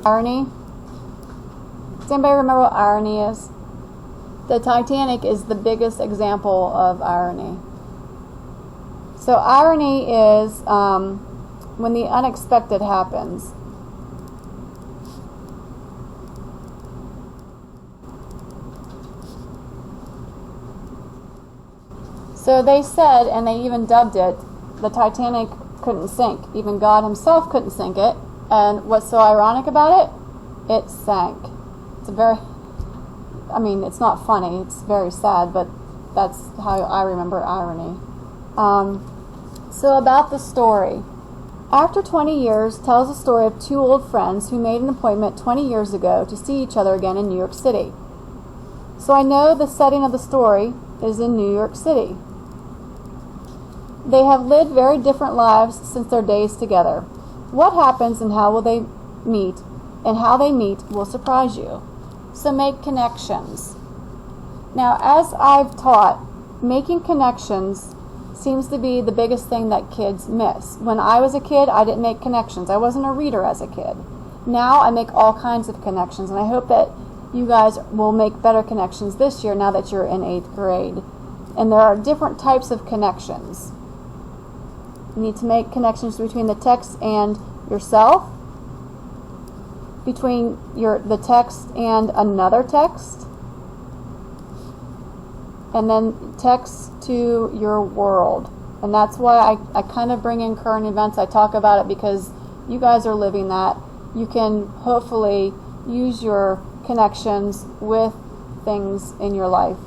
Irony. Does anybody remember what irony is? The Titanic is the biggest example of irony. So irony is when the unexpected happens. So they said, and they even dubbed it, the Titanic couldn't sink. Even God himself couldn't sink it. And what's so ironic about it? It sank. It's it's not funny, it's very sad, but that's how I remember irony. So about the story. After 20 Years tells the story of two old friends who made an appointment 20 years ago to see each other again in New York City. So I know the setting of the story is in New York City. They have lived very different lives since their days together. What happens and how will they meet, and how they meet will surprise you. So make connections. Now, as I've taught, making connections seems to be the biggest thing that kids miss. When I was a kid, I didn't make connections. I wasn't a reader as a kid. Now I make all kinds of connections, and I hope that you guys will make better connections this year now that you're in 8th grade. And there are different types of connections. You need to make connections between the text and yourself, between the text and another text, and then text to your world. And that's why I kind of bring in current events. I talk about it because you guys are living that. You can hopefully use your connections with things in your life.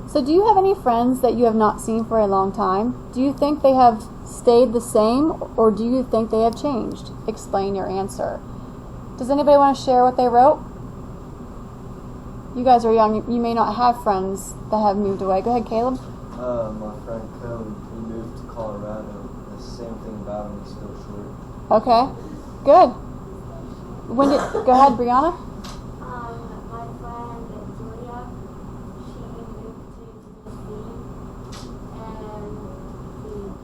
So do you have any friends that you have not seen for a long time? Do you think they have stayed the same, or do you think they have changed? Explain your answer. Does anybody want to share what they wrote? You guys are young. You may not have friends that have moved away. Go ahead, Caleb. My friend Cody, he moved to Colorado. The same thing about him, he's still short. Okay, good. Go ahead, Brianna. My friend Julia, she moved to Tennessee,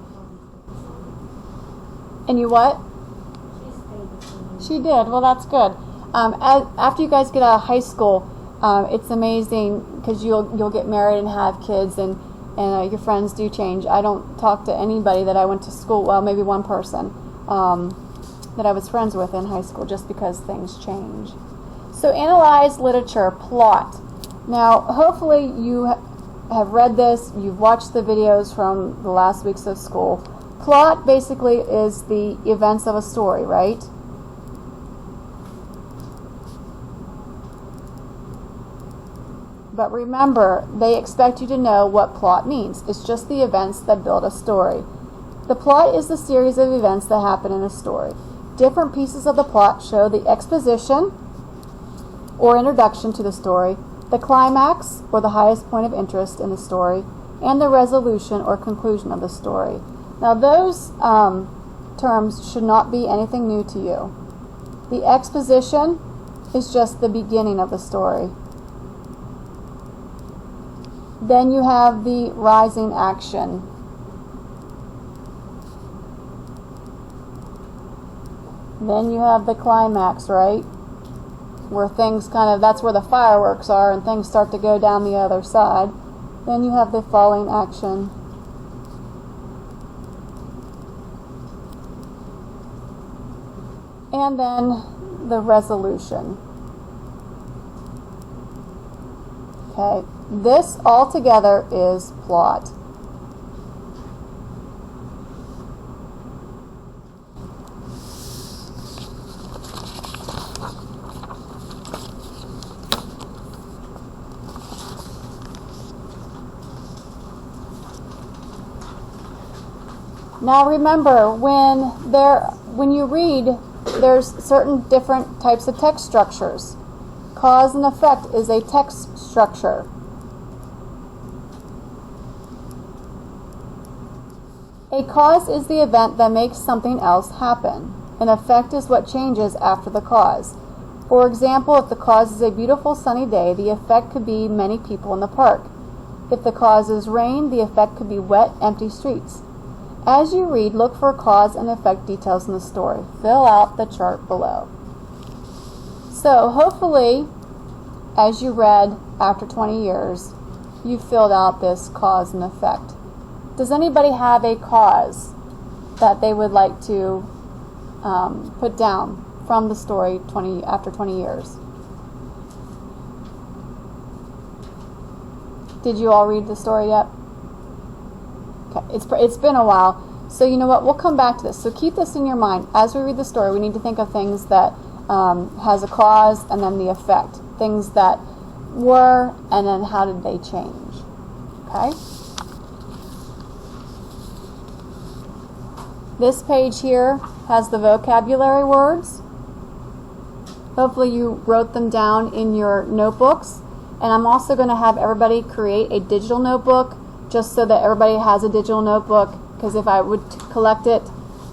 And you what? she stayed the same. She did. Well, that's good. After you guys get out of high school, it's amazing because you'll get married and have kids, and your friends do change. I don't talk to anybody that I went to school. Well, maybe one person that I was friends with in high school, just because things change. So analyze literature, plot. Now, hopefully you have read this. You've watched the videos from the last weeks of school. Plot basically is the events of a story, right? But remember, they expect you to know what plot means. It's just the events that build a story. The plot is the series of events that happen in a story. Different pieces of the plot show the exposition or introduction to the story, the climax or the highest point of interest in the story, and the resolution or conclusion of the story. Now those terms should not be anything new to you. The exposition is just the beginning of the story. Then you have the rising action. Then you have the climax, right? Where things that's where the fireworks are and things start to go down the other side. Then you have the falling action. And then the resolution. Okay, this altogether is plot. Now remember, when you read, there's certain different types of text structures. Cause and effect is a text structure. A cause is the event that makes something else happen. An effect is what changes after the cause. For example, if the cause is a beautiful sunny day, the effect could be many people in the park. If the cause is rain, the effect could be wet, empty streets. As you read, look for cause and effect details in the story. Fill out the chart below. So hopefully, as you read after 20 years, you filled out this cause and effect. Does anybody have a cause that they would like to put down from the story after 20 years? Did you all read the story yet? Okay, it's been a while, so you know what? We'll come back to this. So keep this in your mind. As we read the story, we need to think of things that has a cause and then the effect. Things that were and then how did they change. Okay? This page here has the vocabulary words. Hopefully you wrote them down in your notebooks. And I'm also going to have everybody create a digital notebook just so that everybody has a digital notebook, because if I would collect it,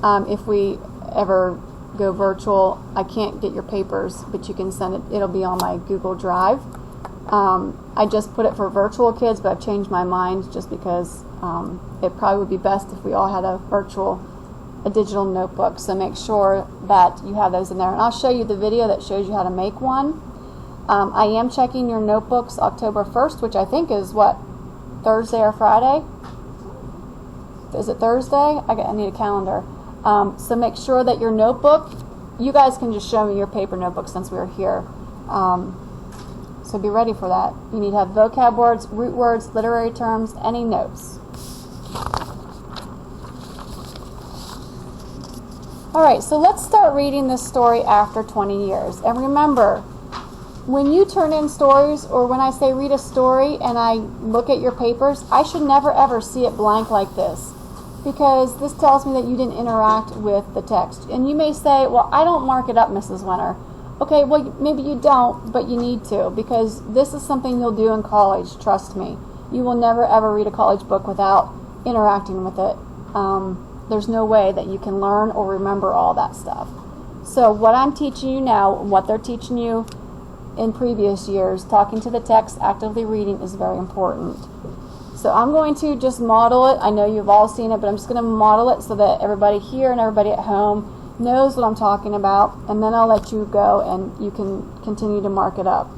if we ever go virtual, I can't get your papers, but you can send it. It'll be on my Google Drive. I just put it for virtual kids, but I've changed my mind just because it probably would be best if we all had a digital notebook. So make sure that you have those in there. And I'll show you the video that shows you how to make one. I am checking your notebooks October 1st, which I think is what, Thursday or Friday? Is it Thursday? I need a calendar. So make sure that your notebook, you guys can just show me your paper notebook since we're here. So be ready for that. You need to have vocab words, root words, literary terms, any notes. Alright, so let's start reading this story after 20 years. And remember, when you turn in stories, or when I say read a story and I look at your papers, I should never ever see it blank like this, because this tells me that you didn't interact with the text. And you may say, well, I don't mark it up, Mrs. Winter. Okay, well, maybe you don't, but you need to, because this is something you'll do in college, trust me. You will never ever read a college book without interacting with it. There's no way that you can learn or remember all that stuff. So what I'm teaching you now, what they're teaching you in previous years, talking to the text, actively reading, is very important. So I'm going to just model it. I know you've all seen it, but I'm just going to model it so that everybody here and everybody at home knows what I'm talking about, and then I'll let you go and you can continue to mark it up.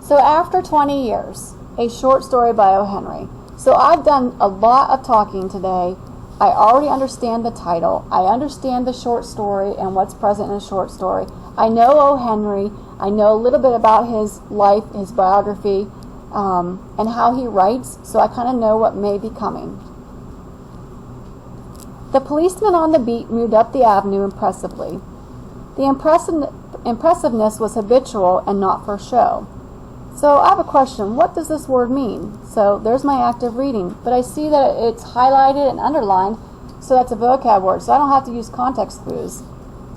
So after 20 years, a short story by O. Henry. So I've done a lot of talking today. I already understand the title. I understand the short story and what's present in a short story. I know O. Henry. I know a little bit about his life, his biography, and how he writes, so I kind of know what may be coming. The policeman on the beat moved up the avenue impressively. The impressiveness was habitual and not for show. So I have a question. What does this word mean? So there's my active reading, but I see that it's highlighted and underlined, so that's a vocab word, so I don't have to use context clues.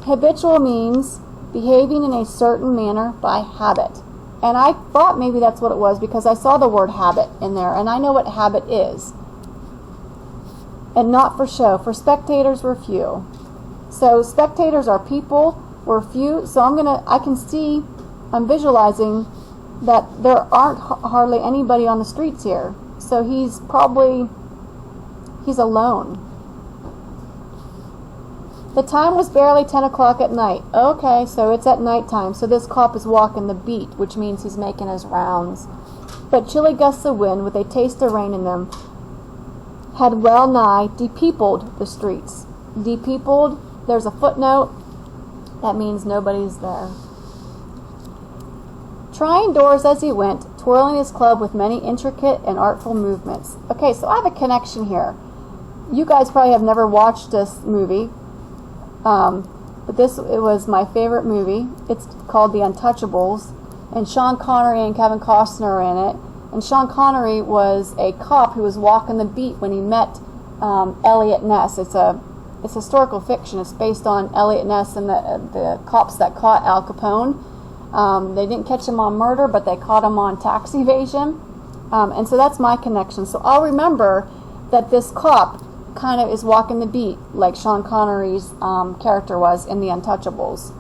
Habitual means behaving in a certain manner by habit. And I thought maybe that's what it was because I saw the word habit in there, and I know what habit is. And not for show. For spectators were few. So spectators are people, were few, so I'm visualizing that there aren't hardly anybody on the streets here. So he's alone. The time was barely 10 o'clock at night. Okay, so it's at nighttime. So this cop is walking the beat, which means he's making his rounds. But chilly gusts of wind, with a taste of rain in them, had well nigh depeopled the streets. Depeopled, there's a footnote. That means nobody's there. Trying doors as he went, twirling his club with many intricate and artful movements. Okay, so I have a connection here. You guys probably have never watched this movie, but it was my favorite movie. It's called The Untouchables, and Sean Connery and Kevin Costner are in it. And Sean Connery was a cop who was walking the beat when he met Eliot Ness. It's historical fiction. It's based on Eliot Ness and the cops that caught Al Capone. They didn't catch him on murder, but they caught him on tax evasion. And so that's my connection. So I'll remember that this cop kind of is walking the beat, like Sean Connery's character was in The Untouchables.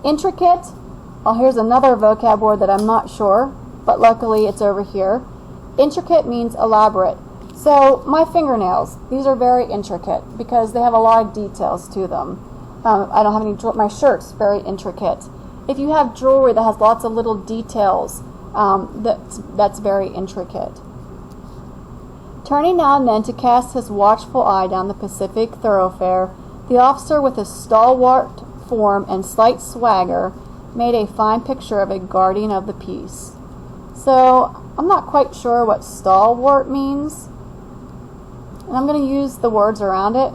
Intricate, oh, here's another vocab word that I'm not sure, but luckily it's over here. Intricate means elaborate. So my fingernails, these are very intricate because they have a lot of details to them. I don't have any jewelry. My shirt's very intricate. If you have jewelry that has lots of little details, that's very intricate. Turning now and then to cast his watchful eye down the Pacific thoroughfare, the officer with his stalwart form and slight swagger made a fine picture of a guardian of the peace. So I'm not quite sure what stalwart means, and I'm going to use the words around it.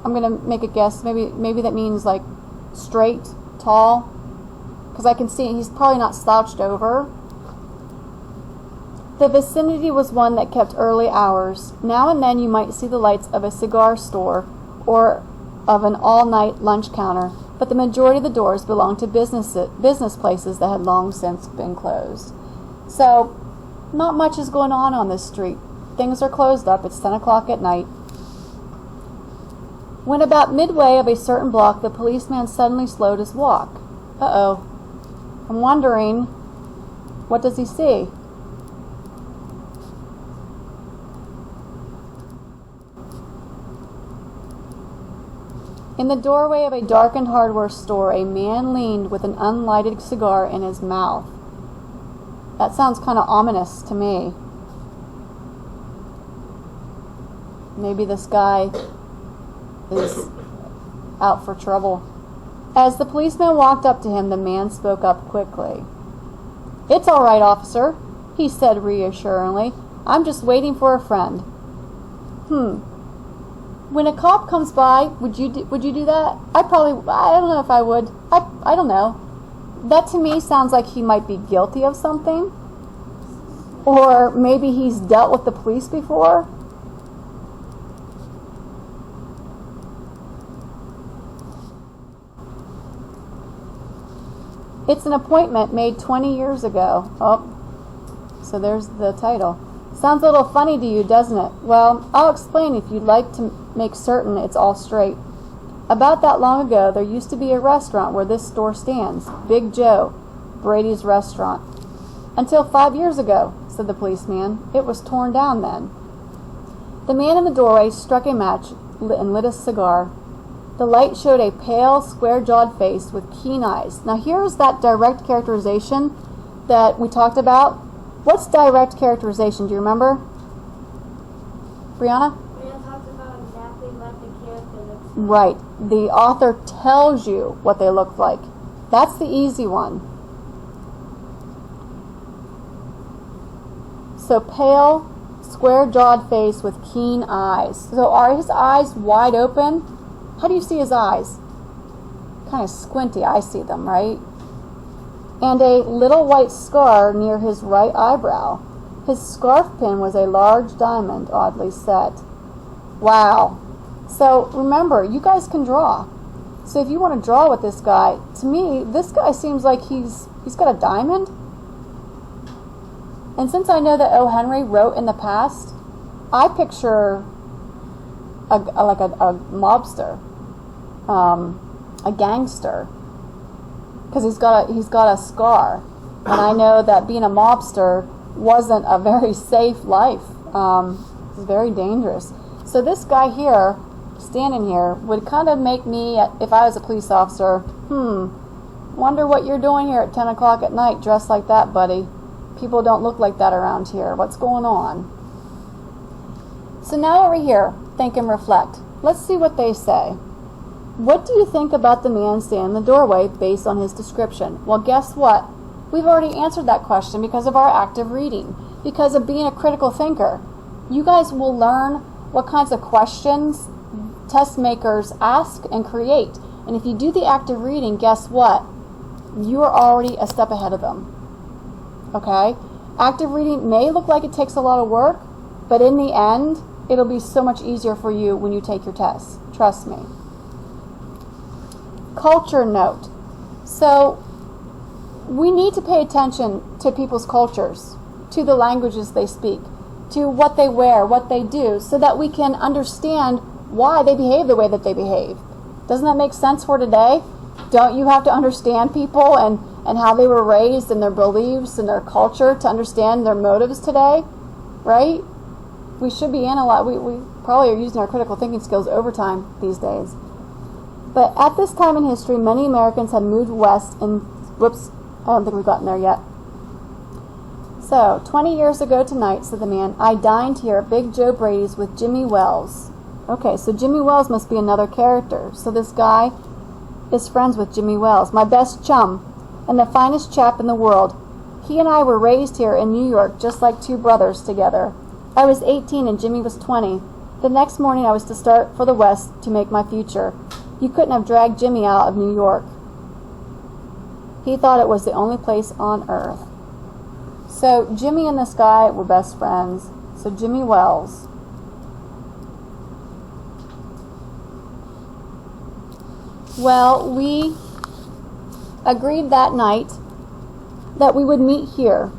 I'm going to make a guess. Maybe that means like straight, tall, because I can see he's probably not slouched over. The vicinity was one that kept early hours. Now and then you might see the lights of a cigar store or of an all-night lunch counter, but the majority of the doors belonged to business places that had long since been closed. So, not much is going on this street. Things are closed up. It's 10 o'clock at night. When about midway of a certain block, the policeman suddenly slowed his walk. Uh-oh. I'm wondering, what does he see? In the doorway of a darkened hardware store, a man leaned with an unlighted cigar in his mouth. That sounds kind of ominous to me. Maybe this guy is out for trouble. As the policeman walked up to him, the man spoke up quickly. "It's all right, officer," he said reassuringly. "I'm just waiting for a friend." When a cop comes by, would you do that? I don't know if I would. I don't know. That to me sounds like he might be guilty of something. Or maybe he's dealt with the police before. It's an appointment made 20 years ago. Oh, so there's the title. Sounds a little funny to you, doesn't it? Well, I'll explain if you'd like to make certain it's all straight. About that long ago, there used to be a restaurant where this store stands, Big Joe, Brady's restaurant. Until 5 years ago, said the policeman. It was torn down then. The man in the doorway struck a match and lit a cigar. The light showed a pale, square-jawed face with keen eyes. Now here's that direct characterization that we talked about. What's direct characterization? Do you remember? Brianna? We talked about exactly what the character looks like. Right. The author tells you what they look like. That's the easy one. So pale, square-jawed face with keen eyes. So are his eyes wide open? How do you see his eyes? Kind of squinty. I see them, right? And a little white scar near his right eyebrow. His scarf pin was a large diamond, oddly set. Wow. So remember, you guys can draw. So if you want to draw with this guy, to me, this guy seems like he's got a diamond. And since I know that O. Henry wrote in the past, I picture a mobster, a gangster. Because he's got a scar, and I know that being a mobster wasn't a very safe life. It's very dangerous. So this guy here, standing here, would kind of make me, if I was a police officer, wonder what you're doing here at 10 o'clock at night dressed like that, buddy. People don't look like that around here. What's going on? So now over here, think and reflect. Let's see what they say. What do you think about the man standing in the doorway based on his description? Well, guess what? We've already answered that question because of our active reading, because of being a critical thinker. You guys will learn what kinds of questions test makers ask and create. And if you do the active reading, guess what? You are already a step ahead of them. Okay? Active reading may look like it takes a lot of work, but in the end, it'll be so much easier for you when you take your tests. Trust me. Culture note. So we need to pay attention to people's cultures, to the languages they speak. to what they wear, what they do, so that we can understand why they behave the way that they behave. Doesn't that make sense for today? Don't you have to understand people and how they were raised and their beliefs and their culture to understand their motives today? Right? We should be analyzing. We probably are using our critical thinking skills overtime these days. But at this time in history, many Americans had moved west and, whoops, I don't think we've gotten there yet. So, 20 years ago tonight, said the man, I dined here at Big Joe Brady's with Jimmy Wells. Okay, so Jimmy Wells must be another character. So this guy is friends with Jimmy Wells, my best chum, and the finest chap in the world. He and I were raised here in New York just like two brothers together. I was 18 and Jimmy was 20. The next morning I was to start for the West to make my future. You couldn't have dragged Jimmy out of New York. He thought it was the only place on earth. So Jimmy and this guy were best friends. So Jimmy Wells. Well, we agreed that night that we would meet here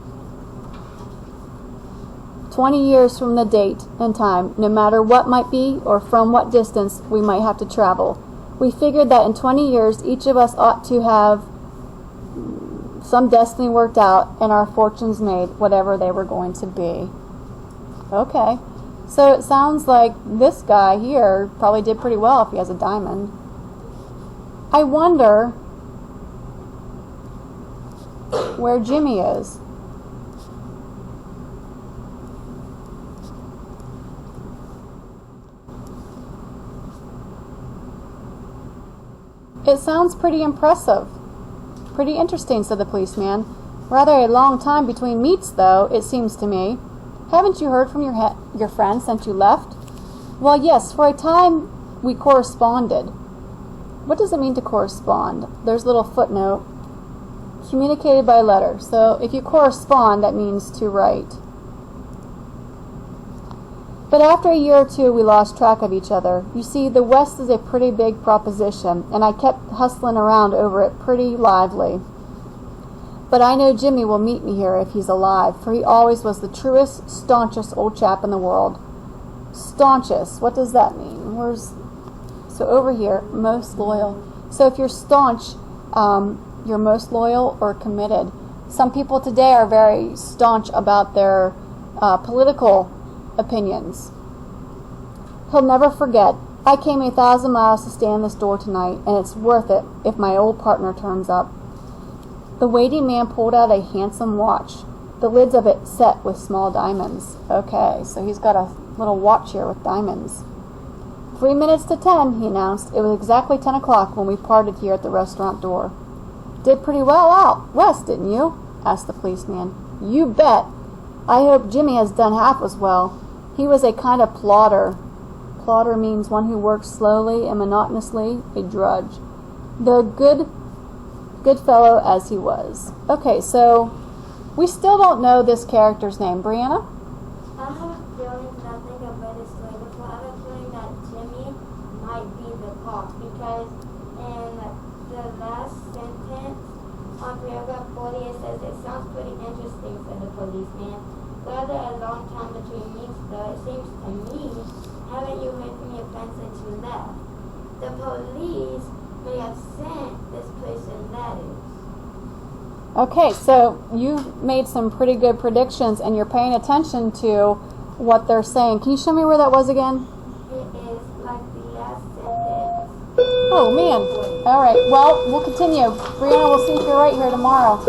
20 years from the date and time, no matter what might be or from what distance we might have to travel. We figured that in 20 years, each of us ought to have some destiny worked out and our fortunes made, whatever they were going to be. Okay, so it sounds like this guy here probably did pretty well if he has a diamond. I wonder where Jimmy is. It sounds pretty impressive. Pretty interesting, said the policeman. Rather a long time between meets, though, it seems to me. Haven't you heard from your friend since you left? Well, yes, for a time we corresponded. What does it mean to correspond? There's a little footnote. Communicated by letter. So if you correspond, that means to write. But after a year or two, we lost track of each other. You see, the West is a pretty big proposition, and I kept hustling around over it pretty lively. But I know Jimmy will meet me here if he's alive, for he always was the truest, staunchest old chap in the world. Staunchest, what does that mean? So over here, most loyal. So if you're staunch, you're most loyal or committed. Some people today are very staunch about their political opinions. He'll never forget. I came 1,000 miles to stand this door tonight, and it's worth it if my old partner turns up. The waiting man pulled out a handsome watch, the lids of it set with small diamonds. Okay, so he's got a little watch here with diamonds. 3 minutes to 10, he announced. It was exactly 10 o'clock when we parted here at the restaurant door. Did pretty well out west, didn't you? Asked the policeman. You bet. I hope Jimmy has done half as well. He was a kind of plodder. Plodder means one who works slowly and monotonously, a drudge. The good fellow as he was. Okay, so we still don't know this character's name. Brianna? I have a feeling that I think I've read this story before. I have a feeling that Jimmy might be the cop because in the last sentence on paragraph 40 it says, it sounds pretty interesting, said the policeman. Rather a long time between meets, though, it seems to me. Haven't you heard from your friend since you left? The police may have sent this person letters. Okay, so you've made some pretty good predictions and you're paying attention to what they're saying. Can you show me where that was again? It is like the last sentence. Oh, man. All right, well, we'll continue. Brianna, we'll see if you're right here tomorrow.